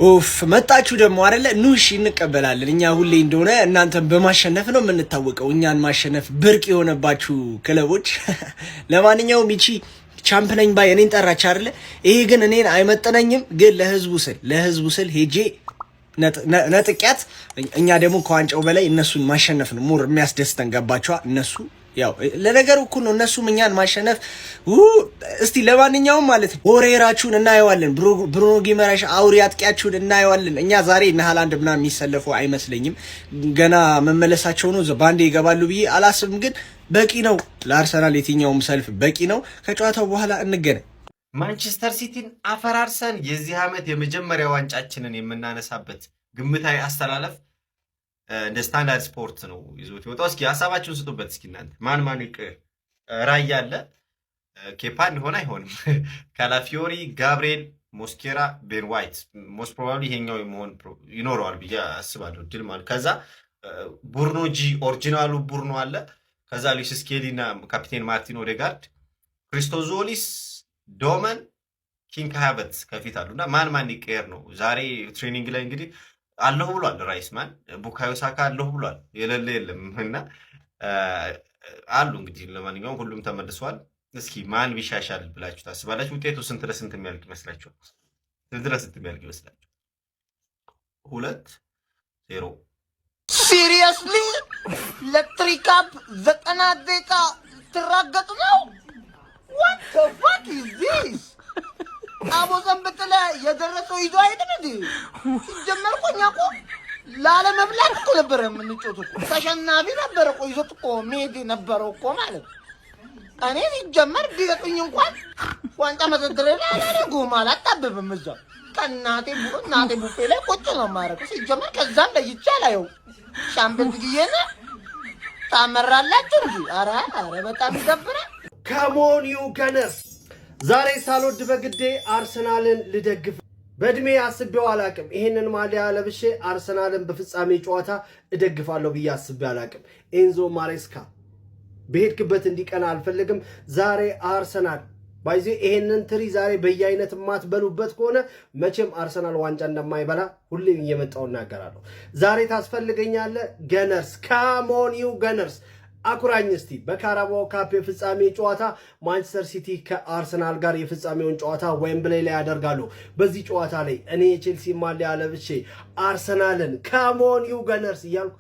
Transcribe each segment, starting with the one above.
ኡፍ መጣችሁ ደግሞ አይደለ? ኑሽ እንቀበላለን። እኛ ሁሌ እንደሆነ እናንተን በማሸነፍ ነው የምንታወቀው። እኛን ማሸነፍ ብርቅ የሆነባችሁ ክለቦች። ለማንኛውም ይቺ ቻምፒየን ባይ እኔን ጠራች አይደለ? ይሄ ግን እኔን አይመጥነኝም። ግን ለህዝቡ ስል ሄጄ ነጥቂያት። እኛ ደግሞ ከዋንጫው በላይ እነሱን ማሸነፍ ነው ሙር የሚያስደስተን። ገባችኋ? እነሱ ያው ለነገሩ እኮ ነው እነሱም እኛን ማሸነፍ። እስቲ ለማንኛውም ማለት ነው ኦሬራችሁን እናየዋለን። ብሩኖ ጊመራሽ አውሪ አጥቂያችሁን እናየዋለን። እኛ ዛሬ እነ ሃላንድ ምናምን የሚሰለፉ አይመስለኝም። ገና መመለሳቸው ነው። ባንዴ ይገባሉ ብዬ አላስብም። ግን በቂ ነው ለአርሰናል የትኛውም ሰልፍ በቂ ነው። ከጨዋታው በኋላ እንገናኝ። ማንቸስተር ሲቲን አፈራርሰን የዚህ ዓመት የመጀመሪያ ዋንጫችንን የምናነሳበት ግምታዊ አስተላለፍ እንደ ስታንዳርድ ስፖርት ነው ይዞት ይወጣው። እስኪ ሀሳባችሁን ስጡበት። እስኪ እናንተ ማን ይቀር? ራያ አለ፣ ኬፓ እንደሆነ አይሆንም፣ ካላፊዮሪ፣ ጋብሪኤል፣ ሞስኬራ፣ ቤን ዋይት ሞስት ፕሮባብሊ ይሄኛው መሆን ይኖረዋል ብዬ አስባለሁ ድል ማለት። ከዛ ቡርኖ ጂ ኦሪጂናሉ ቡርኖ አለ። ከዛ ሉዊስ ስኬሊ እና ካፒቴን ማርቲን ኦዴጋርድ፣ ክሪስቶዞሊስ፣ ዶመን፣ ኪንግ ሃቨርትዝ ከፊት አሉና ማን ይቀር ነው ዛሬ ትሬኒንግ ላይ እንግዲህ አለሁ ብሏል። ራይስማን ቡካዮ ሳካ አለሁ ብሏል። የሌለ የለም እና አሉ እንግዲህ። ለማንኛውም ሁሉም ተመልሷል። እስኪ ማን ቢሻሻል ብላችሁ ታስባላችሁ? ውጤቱ ስንት ለስንት የሚያልቅ ይመስላችኋል? ስንት ለስንት የሚያልቅ ይመስላችኋል? 2-0 ሲሪየስሊ ለትሪካፕ 90 ደቂቃ ትራገጥ ነው። what the fuck is this? አቦ ዘንብጥለ የደረሰው ይዞ አይደል እንዴ? ሲጀመር እኮ እኛ እኮ ላለመብላት እኮ ነበር የምንጮተው እኮ። ተሸናፊ ነበር እኮ ይዞት እኮ ሜድ ነበረው እኮ ማለት ነው። እኔ ሲጀመር ቢገጡኝ እንኳን ዋንጫ መሰደረ አላደረጉም፣ አላጣብብም። እዛው ከእናቴ ቡፌ ላይ ቁጭ ነው የማደርገው። ሲጀመር ከዛም ለይቼ አላየው። ሻምፒዮንስ ጊዜና ታመራላችሁ እንጂ ኧረ በጣም ይደብራል። ካሞን ዩ ገነርስ ዛሬ ሳልወድ በግዴ አርሰናልን ልደግፍ። በእድሜ አስቤው አላቅም። ይሄንን ማሊያ ለብሼ አርሰናልን በፍጻሜ ጨዋታ እደግፋለሁ ብዬ አስቤ አላቅም። ኤንዞ ማሬስካ በሄድክበት እንዲቀና አልፈልግም። ዛሬ አርሰናል ባይዜ ይሄንን ትሪ ዛሬ በየአይነት ማትበሉበት ከሆነ መቼም አርሰናል ዋንጫ እንደማይበላ ሁሌም እየመጣው እናገራለሁ። ዛሬ ታስፈልገኛለህ ገነርስ። ካሞን ዩ ገነርስ አኩራኝ እስቲ። በካራባኦ ካፕ የፍጻሜ ጨዋታ ማንቸስተር ሲቲ ከአርሰናል ጋር የፍጻሜውን ጨዋታ ዌምብሌይ ላይ ያደርጋሉ። በዚህ ጨዋታ ላይ እኔ የቼልሲ ማሊያ ለብሼ አርሰናልን ካሞን ዩ ገነርስ እያልኩ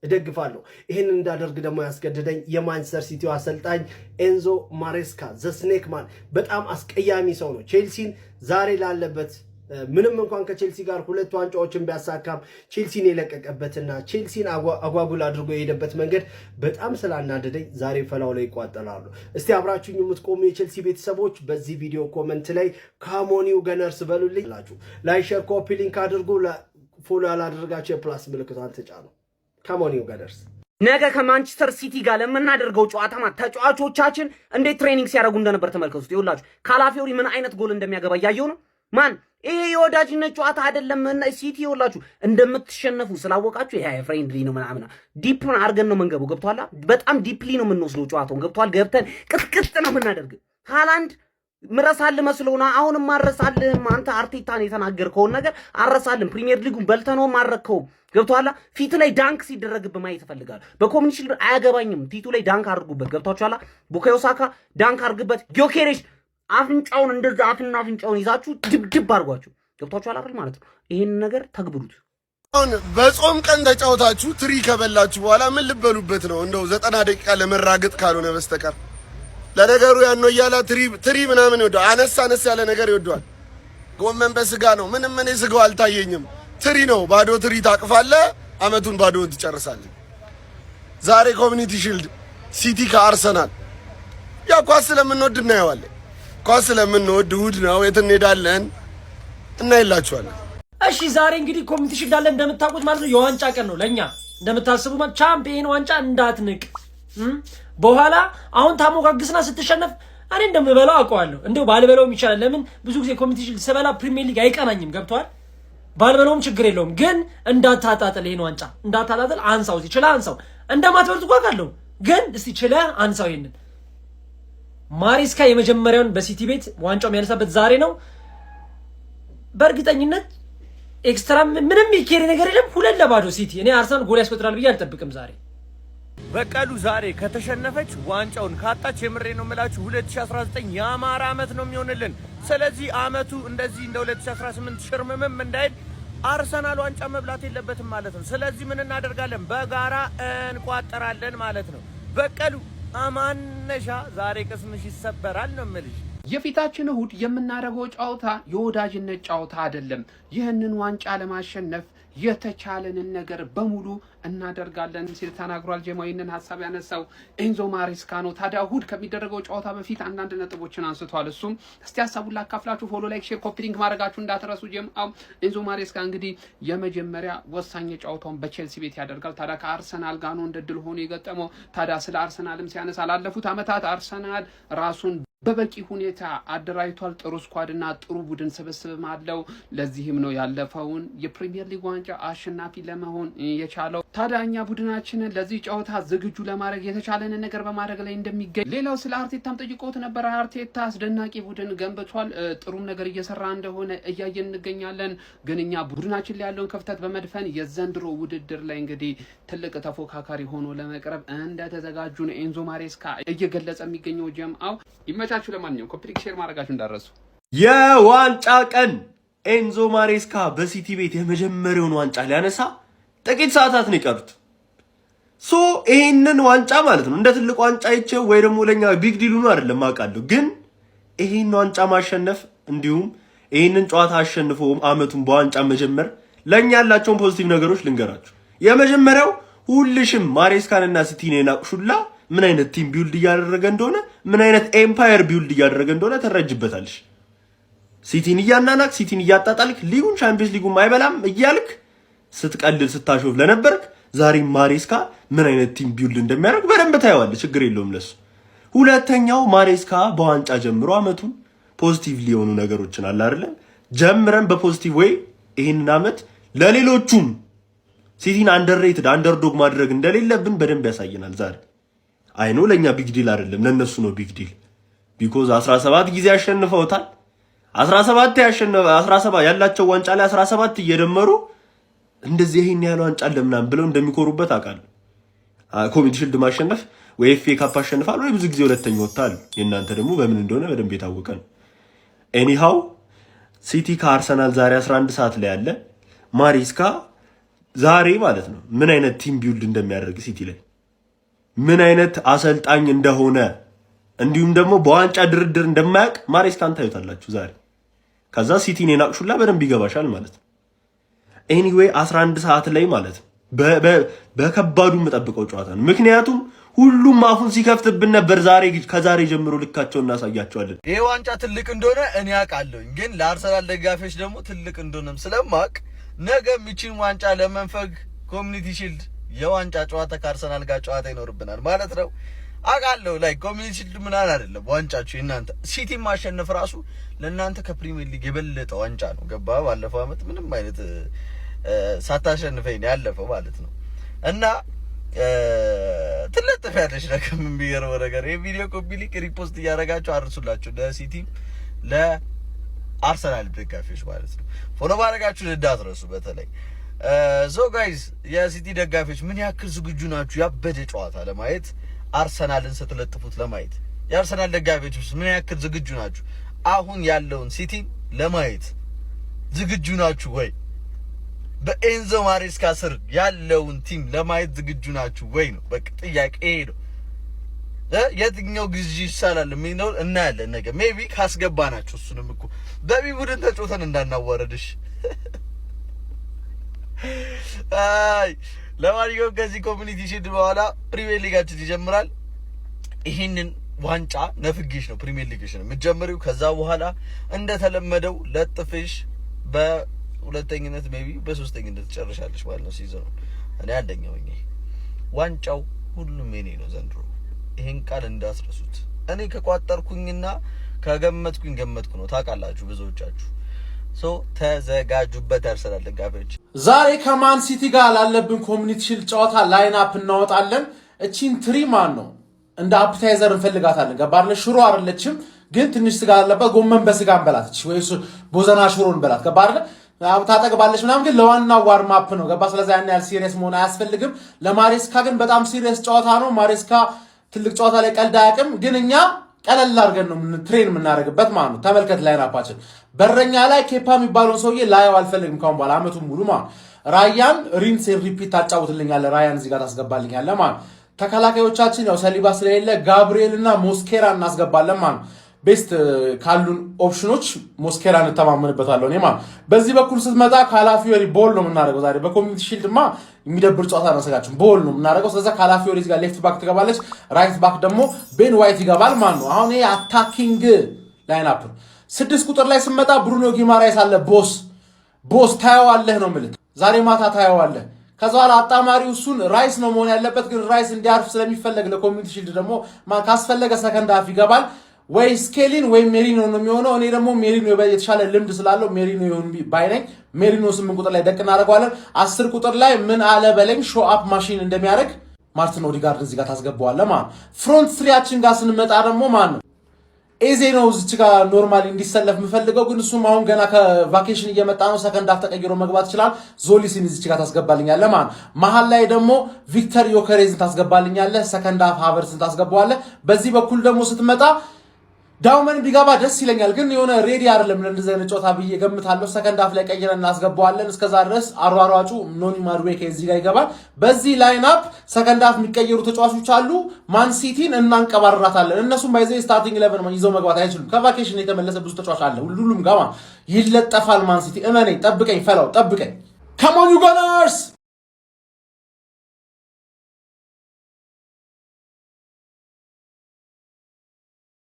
እደግፋለሁ። ይህንን እንዳደርግ ደግሞ ያስገድደኝ የማንቸስተር ሲቲው አሰልጣኝ ኤንዞ ማሬስካ ዘስኔክማን በጣም አስቀያሚ ሰው ነው። ቼልሲን ዛሬ ላለበት ምንም እንኳን ከቼልሲ ጋር 2 ዋንጫዎችን ቢያሳካም ቼልሲን የለቀቀበትና ቼልሲን አጓጉል አድርጎ የሄደበት መንገድ በጣም ስላናደደኝ ዛሬ ፈላው ላይ ይቋጠላሉ። እስቲ አብራችሁኝ የምትቆሙ የቼልሲ ቤተሰቦች በዚህ ቪዲዮ ኮሜንት ላይ ካሞን ዩ ገነርስ በሉልኝ። ላይክ፣ ሼር፣ ኮፒ ሊንክ አድርጉ። ፎሎ ያላደረጋችሁ የፕላስ ምልክቷን ተጫኑ። ካሞን ዩ ገነርስ። ነገ ከማንቸስተር ሲቲ ጋር ለምናደርገው ጨዋታ ተጫዋቾቻችን እንዴት ትሬኒንግ ሲያደርጉ እንደነበር ተመልከቱት። ይኸውላችሁ ካላፊዮሪ ምን አይነት ጎል እንደሚያገባ እያየው ነው። ማን ይሄ የወዳጅነት ጨዋታ አይደለም። ሲቲ ይኸውላችሁ እንደምትሸነፉ ስላወቃችሁ ይሄ ፍሬንድሊ ነው ምናምን ዲፕን አርገን ነው መንገቡ። ገብቷላ? በጣም ዲፕሊ ነው የምንወስደው ጨዋታውን። ገብቷል? ገብተን ቅጥቅጥ ነው የምናደርግ። ሃላንድ ምረሳልህ መስሎና አሁንም አረሳልህም። አንተ አርቴታን የተናገርከውን ነገር አረሳልህም። ፕሪሚየር ሊጉን በልተነው ማረከው። ገብቷላ? ፊት ላይ ዳንክ ሲደረግብህ ማየት እፈልጋለሁ። በኮሚኒቲ አያገባኝም። ፊቱ ላይ ዳንክ አድርጉበት። ገብቷችኋላ? ቡካዮ ሳካ ዳንክ አድርግበት። ጊዮኬሬሽ አፍንጫውን እንደዛ አፍና አፍንጫውን ይዛችሁ ድብድብ አድርጓችሁ። ገብቷችኋል አይደል ማለት ነው። ይሄን ነገር ተግብሩት። አሁን በጾም ቀን ተጫውታችሁ ትሪ ከበላችሁ በኋላ ምን ልበሉበት ነው? እንደው 90 ደቂቃ ለመራገጥ ካልሆነ በስተቀር ለነገሩ ያን ነው ያላ ትሪ ምናምን ይወዳል። አነስ ያለ ነገር ይወዳል። ጎመን በስጋ ነው። ምንም እኔ ስጋው አልታየኝም። ትሪ ነው። ባዶ ትሪ ታቅፋለህ፣ አመቱን ባዶውን ትጨርሳለህ። ዛሬ ኮሚኒቲ ሺልድ ሲቲ ከአርሰናል ያ ኳስ ስለምንወድ እናየዋለን። ኳስ ስለምንወድ እሑድ ነው የት እንሄዳለን እናይላችኋለን። እሺ ዛሬ እንግዲህ ኮሚኒቲ ሺልድ አለ እንደምታውቁት ማለት ነው። የዋንጫ ቀን ነው ለኛ እንደምታስቡ ማለት ቻምፒየን ዋንጫ እንዳትንቅ። በኋላ አሁን ታሞጋግስና ስትሸነፍ እኔ እንደምበላው አውቀዋለሁ። እንደው ባልበላውም ይቻላል። ለምን ብዙ ጊዜ ኮሚኒቲ ሺልድ ስበላ ፕሪሚየር ሊግ አይቀናኝም። ገብቷል? ባልበላውም ችግር የለውም። ግን እንዳታጣጥል፣ ይሄን ዋንጫ እንዳታጣጥል። አንሳው ይችላል። አንሳው እንደማትበልጥ እኮ አውቃለሁ። ግን እስቲ ችለህ አንሳው። ይሄንን ማሬስካ የመጀመሪያውን በሲቲ ቤት ዋንጫው የሚያነሳበት ዛሬ ነው። በእርግጠኝነት ኤክስትራ ምንም ይኬሪ ነገር የለም። 2-0 ሲቲ። እኔ አርሰናል ጎል ያስቆጥራል ብዬ አልጠብቅም ዛሬ። በቀሉ ዛሬ ከተሸነፈች ዋንጫውን ካጣች የምሬ ነው የምላችሁ 2019 የአማራ አመት ነው የሚሆንልን። ስለዚህ አመቱ እንደዚህ እንደ 2018 ሽርምምም እንዳይል አርሰናል ዋንጫ መብላት የለበትም ማለት ነው። ስለዚህ ምን እናደርጋለን? በጋራ እንቋጠራለን ማለት ነው። በቀሉ አማነሻ ዛሬ ቅስምሽ ይሰበራል ነው የምልሽ። የፊታችን እሁድ የምናደርገው ጨዋታ የወዳጅነት ጨዋታ አይደለም። ይህንን ዋንጫ ለማሸነፍ የተቻለንን ነገር በሙሉ እናደርጋለን ሲል ተናግሯል። ጀማይንን ሐሳብ ያነሳው ኤንዞ ማሬስካ ነው። ታዲያ እሁድ ከሚደረገው ጨዋታ በፊት አንዳንድ ነጥቦችን አንስቷል። እሱም እስቲ ሐሳቡን ላካፍላችሁ። ፎሎ፣ ላይክ፣ ሼር፣ ኮፒ ሊንክ ማድረጋችሁ እንዳትረሱ። ኤንዞ ማሬስካ እንግዲህ የመጀመሪያ ወሳኝ ጨዋታውን በቼልሲ ቤት ያደርጋል። ታዲያ ከአርሰናል ጋር ነው እንደ ድል ሆኖ የገጠመው። ታዲያ ስለ አርሰናልም ሲያነሳ ላለፉት ዓመታት አርሰናል ራሱን በበቂ ሁኔታ አደራጅቷል። ጥሩ ስኳድና ጥሩ ቡድን ስብስብም አለው። ለዚህም ነው ያለፈውን የፕሪሚየር ሊግ ዋንጫ አሸናፊ ለመሆን የቻለው። ታዲያ እኛ ቡድናችንን ለዚህ ጨዋታ ዝግጁ ለማድረግ የተቻለንን ነገር በማድረግ ላይ እንደሚገኝ። ሌላው ስለ አርቴታም ጠይቆት ነበር። አርቴታ አስደናቂ ቡድን ገንብቷል። ጥሩም ነገር እየሰራ እንደሆነ እያየን እንገኛለን። ግን እኛ ቡድናችን ላይ ያለውን ክፍተት በመድፈን የዘንድሮ ውድድር ላይ እንግዲህ ትልቅ ተፎካካሪ ሆኖ ለመቅረብ እንደተዘጋጁ ነው ኤንዞ ማሬስካ እየገለጸ የሚገኘው። ጀምአው ይመቻችሁ። ለማንኛውም ኮፒ ሊንክ ሼር ማድረጋችሁ እንዳትረሱ። የዋንጫ ቀን ኤንዞ ማሬስካ በሲቲ ቤት የመጀመሪያውን ዋንጫ ሊያነሳ ጥቂት ሰዓታት ነው የቀሩት። ይሄንን ዋንጫ ማለት ነው እንደ ትልቅ ዋንጫ አይቼው ወይ ደግሞ ለኛ ቢግ ዲሉ ነው አይደለም አውቃለሁ። ግን ይሄን ዋንጫ ማሸነፍ እንዲሁም ይሄንን ጨዋታ አሸንፎ አመቱን በዋንጫ መጀመር ለኛ ያላቸውን ፖዚቲቭ ነገሮች ልንገራችሁ። የመጀመሪያው ሁልሽም ማሬስካንና ሲቲን የናቁሹላ ምን አይነት ቲም ቢልድ እያደረገ እንደሆነ ምን አይነት ኤምፓየር ቢልድ እያደረገ እንደሆነ ተረጅበታልሽ። ሲቲን እያናናቅ ሲቲን እያጣጣልክ ሊጉን ቻምፒየንስ ሊጉን አይበላም እያልክ ስትቀልል ስታሾፍ ለነበርክ ዛሬ ማሬስካ ምን አይነት ቲም ቢልድ እንደሚያደርግ በደንብ ታየዋለህ። ችግር የለውም ለሱ። ሁለተኛው ማሬስካ በዋንጫ ጀምሮ አመቱን ፖዚቲቭ ሊሆኑ ነገሮችን አለ አይደለም ጀምረን በፖዚቲቭ ወይ ይሄንን አመት ለሌሎቹም ሲቲን አንደርሬትድ አንደርዶግ ማድረግ እንደሌለብን በደንብ ያሳየናል ዛሬ። አይኖ ለኛ ቢግ ዲል አይደለም ለነሱ ነው ቢግ ዲል። ቢኮዝ 17 ጊዜ ያሸንፈውታል። 17 ያላቸው ዋንጫ ላይ 17 እየደመሩ እንደዚህ ይሄን ያለው ዋንጫ ለምናም ብለው እንደሚኮሩበት አውቃለሁ። ኮሚኒቲ ሺልድ ማሸነፍ ወይ ኤፍኤ ካፕ አሸንፋል ወይ ብዙ ጊዜ ሁለተኛ ወጣል። የእናንተ ደግሞ በምን እንደሆነ በደንብ የታወቀ ነው። ኤኒሃው ሲቲ ከአርሰናል ዛሬ 11 ሰዓት ላይ ያለ ማሬስካ ዛሬ ማለት ነው ምን አይነት ቲም ቢልድ እንደሚያደርግ ሲቲ ላይ ምን አይነት አሰልጣኝ እንደሆነ እንዲሁም ደግሞ በዋንጫ ድርድር እንደማያውቅ ማሬስካን ታዩታላችሁ ዛሬ። ከዛ ሲቲን የናቅሹላ በደንብ ይገባሻል ማለት ነው። ኤኒዌይ 11 ሰዓት ላይ ማለት ነው በከባዱ የምጠብቀው ጨዋታ ነው። ምክንያቱም ሁሉም አፉን ሲከፍትብን ነበር። ዛሬ ከዛሬ ጀምሮ ልካቸው እናሳያቸዋለን። ይሄ ዋንጫ ትልቅ እንደሆነ እኔ አውቃለሁኝ፣ ግን ለአርሰናል ደጋፊዎች ደግሞ ትልቅ እንደሆነም ስለማቅ ነገ ሚቺን ዋንጫ ለመንፈግ ኮሚኒቲ ሺልድ የዋንጫ ጨዋታ ከአርሰናል ጋር ጨዋታ ይኖርብናል ማለት ነው። አውቃለሁ ላይ ኮሚኒቲ ሺልድ ምናምን አይደለም ዋንጫችሁ እናንተ ሲቲ ማሸነፍ ራሱ ለእናንተ ከፕሪሚየር ሊግ የበለጠ ዋንጫ ነው። ገባ? ባለፈው አመት ምንም አይነት ሳታሸንፈኝ ያለፈው ማለት ነው። እና ትለጥፍ ያለሽ ነገር ምን ቢገርም ነገር የቪዲዮ ኮፒ ሊንክ ሪፖስት እያደረጋችሁ አርሱላችሁ ለሲቲ ለአርሰናል ደጋፊዎች ማለት ነው። ፎሎ ማድረጋችሁን እንዳትረሱ በተለይ ሶ ጋይዝ የሲቲ ደጋፊዎች ምን ያክል ዝግጁ ናችሁ ያበደ ጨዋታ ለማየት አርሰናልን ስትለጥፉት ለማየት? የአርሰናል ደጋፊዎች ምን ያክል ዝግጁ ናችሁ አሁን ያለውን ሲቲ ለማየት ዝግጁ ናችሁ ወይ? በኤንዞ ማሬስካ ስር ያለውን ቲም ለማየት ዝግጁ ናችሁ ወይ ነው በቃ ጥያቄ ነው። የትኛው ግዢ ይሻላል የሚለው እናያለን ነገ ሜቢ ካስገባናችሁ። እሱንም እኮ በቢ ቡድን ተጫውተን እንዳናዋረድሽ። አይ ለማንኛውም ከዚህ ኮሚኒቲ ሺልድ በኋላ ፕሪሚየር ሊጋችን ይጀምራል። ይሄንን ዋንጫ ነፍጌሽ ነው ፕሪሚየር ሊግሽን የምትጀምሪው። ከዛ በኋላ እንደተለመደው ለጥፍሽ በሁለተኝነት ሜቢ በሶስተኝነት ትጨርሻለሽ ማለት ነው ሲዝኑ። እኔ አንደኛው ነኝ። ዋንጫው ሁሉም የኔ ነው ዘንድሮ። ይሄን ቃል እንዳትረሱት። እኔ ከቋጠርኩኝና ከገመትኩኝ ገመትኩ ነው ታውቃላችሁ ብዙዎቻችሁ። ተዘጋጁበት አርሰናል ደጋፊዎች። ዛሬ ከማን ሲቲ ጋር ላለብን ኮሚኒቲ ሺልድ ጨዋታ ላይን አፕ እናወጣለን። እቺን ትሪ ማን ነው እንደ አፕታይዘር እንፈልጋታለን። ገባርለ ሽሮ አይደለችም። ግን ትንሽ ስጋ አለበት። ጎመን በስጋ እንበላት ወይስ ቦዘና ሽሮን እንበላት ገባ አይደል? ታጠግባለች ምናምን ግን ለዋናው ዋርም አፕ ነው ገባ። ስለዚህ ያን ያህል ሲሪየስ መሆን አያስፈልግም። ለማሬስካ ግን በጣም ሲሪየስ ጨዋታ ነው። ማሬስካ ትልቅ ጨዋታ ላይ ቀልድ አያውቅም። ግን እኛ ቀለል አድርገን ነው ትሬን የምናደርግበት ማለት ነው። ተመልከት ላይናፓችን በረኛ ላይ ኬፓ የሚባለውን ሰውዬ ላየው አልፈልግም ካሁን በኋላ አመቱን ሙሉ ማለት ነው። ራያን ሪንስ ሪፒት ታጫውትልኛለህ። ራያን እዚህ ጋር ታስገባልኛለህ ማለት ነው። ተከላካዮቻችን ያው ሰሊባ ስለሌለ ጋብሪኤል እና ሞስኬራ እናስገባለን ማለት ነው። ቤስት ካሉን ኦፕሽኖች ሞስኬራ እንተማመንበታለሁ እኔ ማለት። በዚህ በኩል ስትመጣ ካላፊዮሪ ቦል ነው የምናደርገው ዛሬ በኮሚኒቲ ሺልድማ የሚደብር ጨዋታ ነው ሰጋችሁ ቦል ነው የምናደርገው። ስለዚህ ካላፊዮሪ እዚህ ጋር ሌፍት ባክ ትገባለች፣ ራይት ባክ ደግሞ ቤን ዋይት ይገባል ማለት ነው። አሁን ይሄ አታኪንግ ላይን አፕ 6 ቁጥር ላይ ስትመጣ ብሩኖ ጊማራይስ አለ። ቦስ ታየዋለህ ነው የምልህ ዛሬ ማታ ታየዋለህ። ከዛ በኋላ አጣማሪው እሱን ራይስ ነው መሆን ያለበት፣ ግን ራይስ እንዲያርፍ ስለሚፈለግ ለኮሚኒቲ ሺልድ ደግሞ ካስፈለገ ሰከንድ ሃፍ ይገባል ወይ ስኬሊን ወይ ሜሪኖ ነው የሚሆነው። እኔ ደግሞ ሜሪኖ የተሻለ ልምድ ስላለው ሜሪኖ ይሁን ባይ ነኝ። ሜሪኖ 8 ቁጥር ላይ ደቅ እናደርገዋለን። 10 ቁጥር ላይ ምን አለ በለኝ ሾው አፕ ማሽን እንደሚያደርግ ማርቲን ኦዲጋርድ እዚህ ጋር ታስገባዋለህ ማለት። ፍሮንት ትሪያችን ጋር ስንመጣ ደግሞ ማን ነው ኤዜ ነው እዚህ ጋር ኖርማሊ እንዲሰለፍ የምፈልገው፣ ግን እሱም አሁን ገና ከቫኬሽን እየመጣ ነው። ሰከንድ ሃፍ ተቀይሮ መግባት ይችላል። ዞሊስን እዚህ ጋር ታስገባልኛለህ ማለት። መሀል ላይ ደግሞ ቪክተር ዮከሬዝን ታስገባልኛለህ። ሰከንድ ሃፍ ሃቨርትስን ታስገባዋለህ። በዚህ በኩል ደግሞ ስትመጣ ዳውመን ቢገባ ደስ ይለኛል፣ ግን የሆነ ሬዲ አይደለም ለእንደዚህ አይነት ጨዋታ ብዬ ገምታለሁ። ሰከንድ ሃፍ ላይ ቀይረን እናስገባዋለን። እስከዛ ድረስ አሯሯጩ ኖኒ ማዱዌኬ እዚህ ጋር ይገባል። በዚህ ላይን አፕ ሰከንድ ሃፍ የሚቀየሩ ተጫዋቾች አሉ። ማን ሲቲን እናንቀባራታለን። እነሱም ባይዘ ስታርቲንግ 11 ይዘው መግባት አይችሉም። ከቫኬሽን የተመለሰ ብዙ ተጫዋች አለ። ሁሉም ጋር ይለጠፋል። ማን ሲቲ እመነኝ፣ ጠብቀኝ፣ ፈላው ጠብቀኝ። ካም ኦን ዩ ጋነርስ